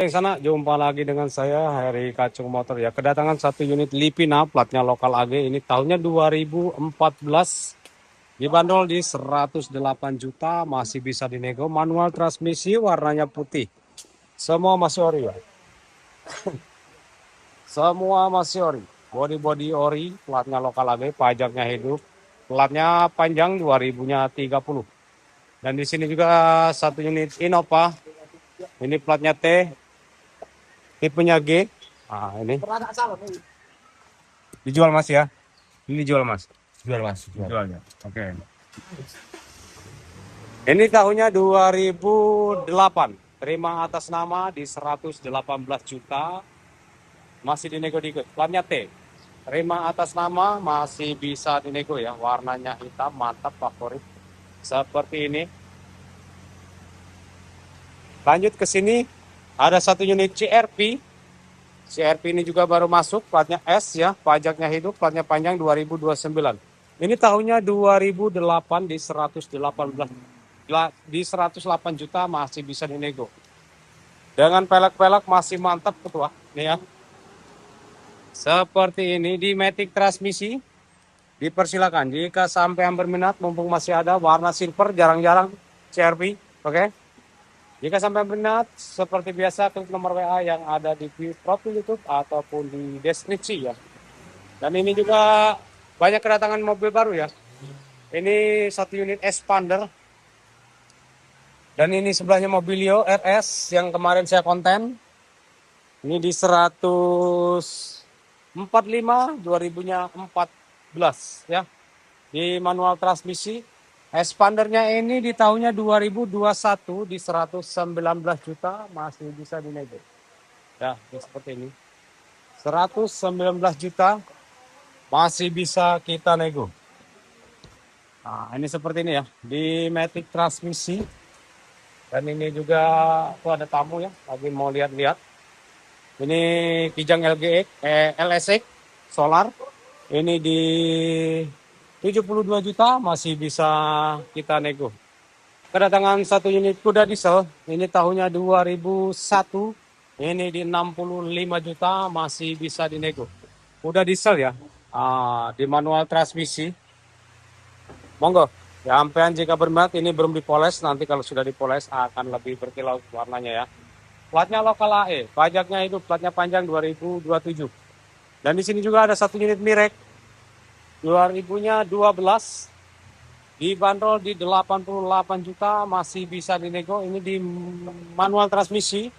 Di sana jumpa lagi dengan saya Heri Kacung Motor ya. Kedatangan satu unit Livina platnya lokal AG ini tahunnya 2014. Dibanderol di 108 juta, masih bisa dinego, manual transmisi warnanya putih. Semua masih ori ya. Semua masih ori. Body-body ori, platnya lokal AG, pajaknya hidup. Platnya panjang 2000-nya 30. Dan di sini juga satu unit Innova. Ini platnya T, tipenya G. Nah, ini dijual Mas ya. Ini dijual Mas. Jual mas, jual. Jual ya. Oke. Ini tahunnya 2008. Terima atas nama di 118 juta. Masih dinego dikit. Platnya T. Terima atas nama masih bisa dinego ya. Warnanya hitam, mantap, favorit. Seperti ini. Lanjut ke sini. Ada satu unit CRV. CRV ini juga baru masuk. Platnya S ya. Pajaknya hidup. Platnya panjang 2029. Ini tahunnya 2008 di 118 di 108 juta masih bisa dinego. Dengan pelek-pelek masih mantap ketua. Nih ya. Seperti ini di Matic transmisi. Dipersilakan jika sampai yang berminat mumpung masih ada warna silver jarang-jarang CRV, oke? Jika sampai berminat seperti biasa klik nomor WA yang ada di profil YouTube ataupun di deskripsi ya. Dan ini juga banyak kedatangan mobil baru ya. Ini satu unit Expander. Dan ini sebelahnya Mobilio RS yang kemarin saya konten. Ini di 145 2000-nya 14 ya. Di manual transmisi. Expandernya ini di tahunnya 2021 di 119 juta masih bisa dinego. Ya, seperti ini. 119 juta masih bisa kita nego. Nah, ini seperti ini ya. Di Matic transmisi. Dan ini juga tuh ada tamu ya, lagi mau lihat-lihat. Ini Kijang LGX, LSX solar. Ini di 72 juta masih bisa kita nego. Kedatangan satu unit kuda diesel. Ini tahunnya 2001. Ini di 65 juta masih bisa dinego. Kuda diesel ya. Di manual transmisi. Monggo. Ya ampean jika berminat ini belum dipoles. Nanti kalau sudah dipoles akan lebih berkilau warnanya ya. Platnya lokal AE, pajaknya itu platnya panjang 2027. Dan di sini juga ada satu unit Mirek 2000-nya 12 dibanderol di 88 juta masih bisa dinego. Ini di manual transmisi.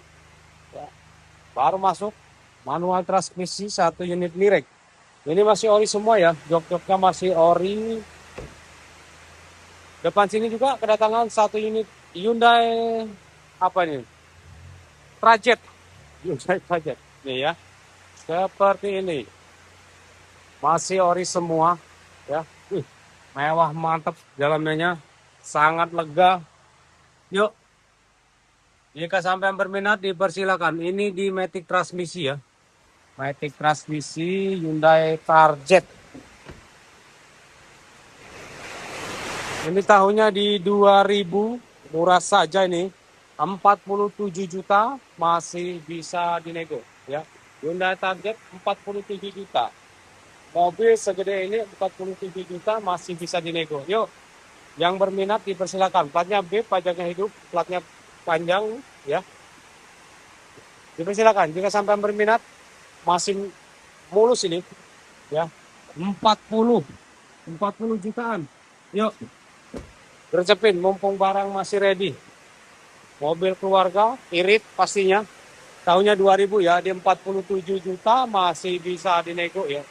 Ya, baru masuk manual transmisi satu unit Mirek. Ini masih ori semua ya, jok-joknya masih ori. Depan sini juga kedatangan satu unit Hyundai apa ini? Trajet. Hyundai Trajet. Nih ya. Seperti ini. Masih ori semua ya. Mewah mantap jalannya. Sangat lega. Yuk. Jika sampai yang berminat dipersilakan. Ini di Matic transmisi ya. Matic transmisi Hyundai Trajet. Ini tahunnya di 2000, murah saja ini. 47 juta masih bisa dinego ya. Hyundai Target 47 juta. Mobil segede ini 47 juta masih bisa dinego. Yuk, yang berminat dipersilakan. Platnya B, pajaknya hidup, platnya panjang ya. Dipersilakan. Jika sampai berminat masih mulus ini ya. 40 jutaan. Yuk, gercepin mumpung barang masih ready. Mobil keluarga, irit pastinya. Tahunnya 2000 ya, di 47 juta masih bisa dinego ya.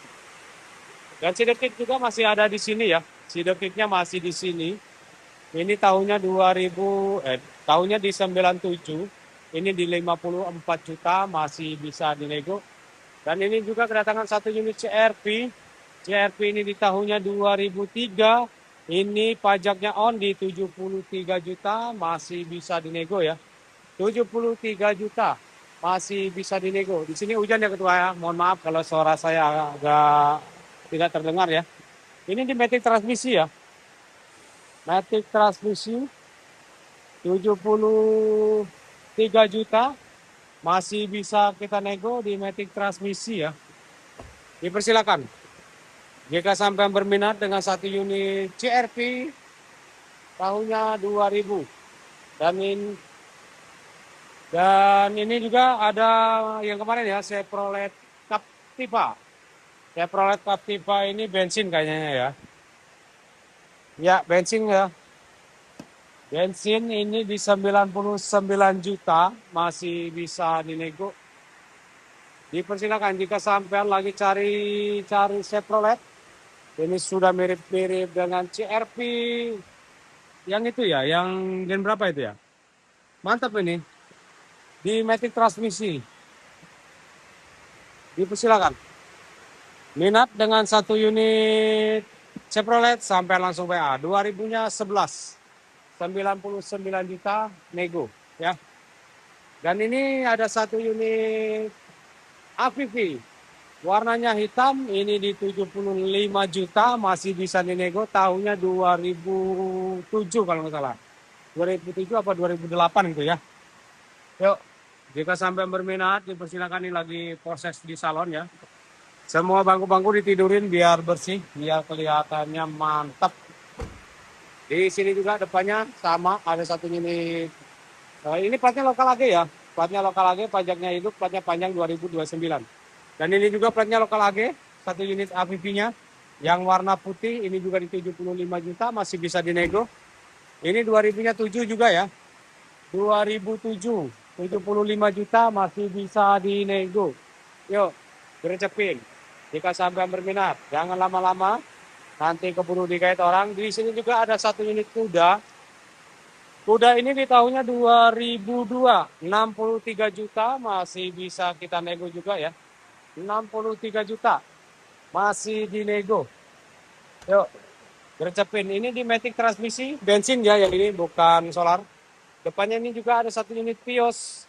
Dan Sidekik juga masih ada di sini ya. Sidekiknya masih di sini. Ini tahunnya 2000, tahunnya di 97. Ini di 54 juta masih bisa dinego. Dan ini juga kedatangan satu unit CRV. CRV ini di tahunnya 2003. Ini pajaknya on di 73 juta masih bisa dinego ya. 73 juta masih bisa dinego. Di sini hujan ya ketua ya. Mohon maaf kalau suara saya agak tidak terdengar ya. Ini di Matic transmisi ya. Matic transmisi 73 juta masih bisa kita nego di matic transmisi ya. Dipersilakan. Jika sampai berminat dengan satu unit CRV tahunnya 2000 dan ini juga ada yang kemarin ya, Chevrolet Captiva. Chevrolet Captiva ini bensin kayaknya ya. Ya, bensin ya. Bensin ini di 99 juta masih bisa dinego. Dipersilakan jika sampean lagi cari Chevrolet. Ini sudah mirip-mirip dengan CRV yang itu ya, yang gen berapa itu ya? Mantap ini. Di matic transmisi. Dipersilakan. Minat dengan satu unit Chevrolet sampai langsung WA. 2000-nya 11. 99 juta nego ya. Dan ini ada satu unit AVV. Warnanya hitam, ini di 75 juta masih bisa dinego, tahunnya 2007 kalau nggak salah. 2007 apa 2008 gitu ya. Yuk, jika sampai berminat dipersilakan, ini lagi proses di salon ya. Semua bangku-bangku ditidurin biar bersih, biar kelihatannya mantap. Di sini juga depannya sama, ada satu unit. Ini platnya lokal AG ya. Platnya lokal AG, pajaknya hidup, platnya panjang 2029. Dan ini juga platnya lokal AG, satu unit AVV-nya yang warna putih, ini juga di 75 juta masih bisa dinego. Ini 2000-nya 7 juga ya. 2007, 75 juta masih bisa dinego. Yuk, gercepin. Jika sampai berminat, jangan lama-lama. Nanti keburu digait orang. Di sini juga ada satu unit kuda. Kuda ini di tahunnya 2002, 63 juta masih bisa kita nego juga ya. 63 juta masih dinego. Yuk, gercepin. Ini di matic transmisi, bensin ya, yang ini bukan solar. Depannya ini juga ada satu unit Vios.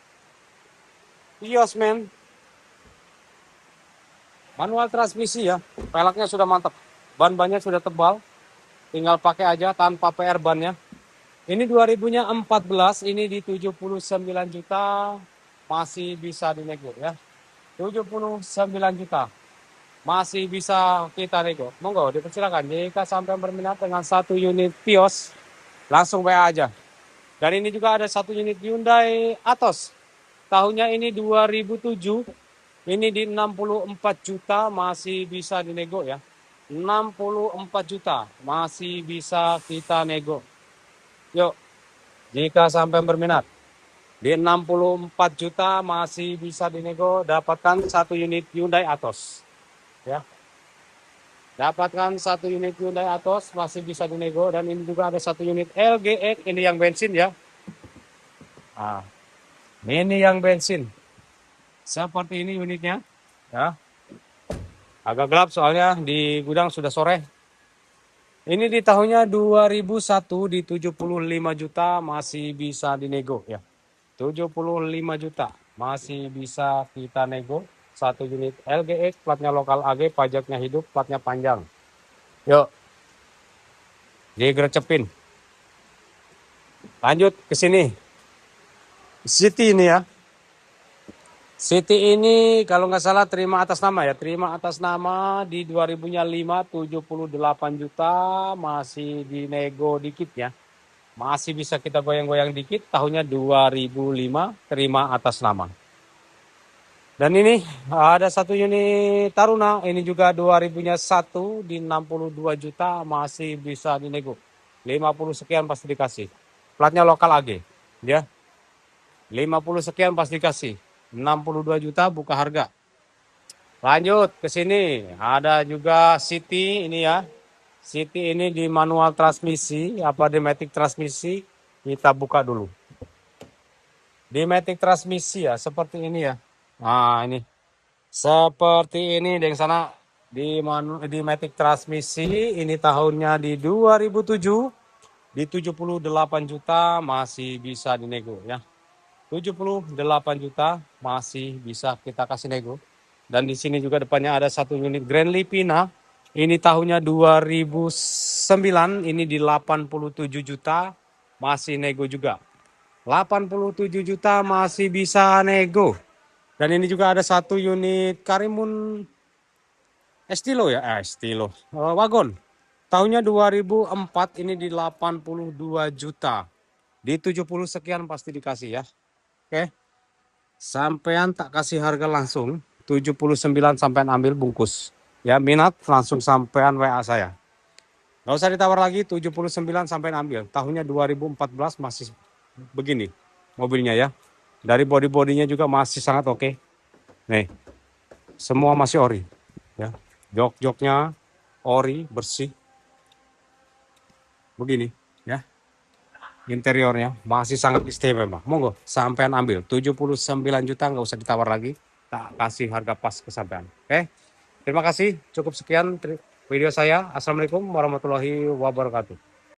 Vios men. Manual transmisi ya. Peleknya sudah mantap. Ban-bannya sudah tebal. Tinggal pakai aja tanpa PR bannya. Ini 2000-nya 14, ini di 79 juta masih bisa dinego ya. 79 juta masih bisa kita nego. Monggo dipersilakan jika sampai berminat dengan satu unit Vios, langsung WA aja. Dan ini juga ada satu unit Hyundai Atos. Tahunnya ini 2007. Ini di 64 juta masih bisa dinego ya. 64 juta masih bisa kita nego. Yuk, jika sampai berminat di 64 juta masih bisa dinego, dapatkan satu unit Hyundai Atos. Ya. Dapatkan satu unit Hyundai Atos masih bisa dinego, dan ini juga ada satu unit LGX, ini yang bensin ya. Nah, ini yang bensin. Seperti ini unitnya ya. Agak gelap soalnya di gudang sudah sore. Ini di tahunnya 2001 di 75 juta masih bisa dinego ya. 75 juta masih bisa kita nego. Satu unit LGX, platnya lokal AG, pajaknya hidup, platnya panjang. Yuk, digercepin. Lanjut ke sini. City ini ya. City ini kalau nggak salah terima atas nama ya. Terima atas nama di 2000-nya 5, 78 juta masih dinego dikit ya. Masih bisa kita goyang-goyang dikit, tahunnya 2005, terima atas nama. Dan ini ada satu unit Taruna, ini juga 2000-nya 1 di 62 juta masih bisa dinego. 50 sekian pasti dikasih. Platnya lokal AG, ya. 50 sekian pasti dikasih. 62 juta buka harga. Lanjut ke sini, ada juga City ini ya. City ini di manual transmisi, apa di matic transmisi, kita buka dulu. Di matic transmisi ya, seperti ini ya. Nah ini, seperti ini di sana di matic transmisi, ini tahunnya di 2007, di 78 juta masih bisa dinego ya. 78 juta masih bisa kita kasih nego. Dan di sini juga depannya ada satu unit Grand Livina. Ini tahunnya 2009, ini di 87 juta masih nego juga. 87 juta masih bisa nego. Dan ini juga ada satu unit Karimun Estilo ya, Estilo. Wagon. Tahunnya 2004 ini di 82 juta. Di 70 sekian pasti dikasih ya. Oke. Sampean tak kasih harga langsung 79 sampean ambil bungkus. Ya, minat langsung sampean WA saya. Gak usah ditawar lagi 79 sampean ambil. Tahunnya 2014 masih begini mobilnya ya. Dari body-bodinya juga masih sangat oke. Nih, semua masih ori ya. Jok-joknya ori, bersih. Begini ya. Interiornya masih sangat istimewa. Monggo sampean ambil 79 juta, nggak usah ditawar lagi. Tak kasih harga pas ke sampean. Oke. Terima kasih. Cukup sekian video saya. Assalamualaikum warahmatullahi wabarakatuh.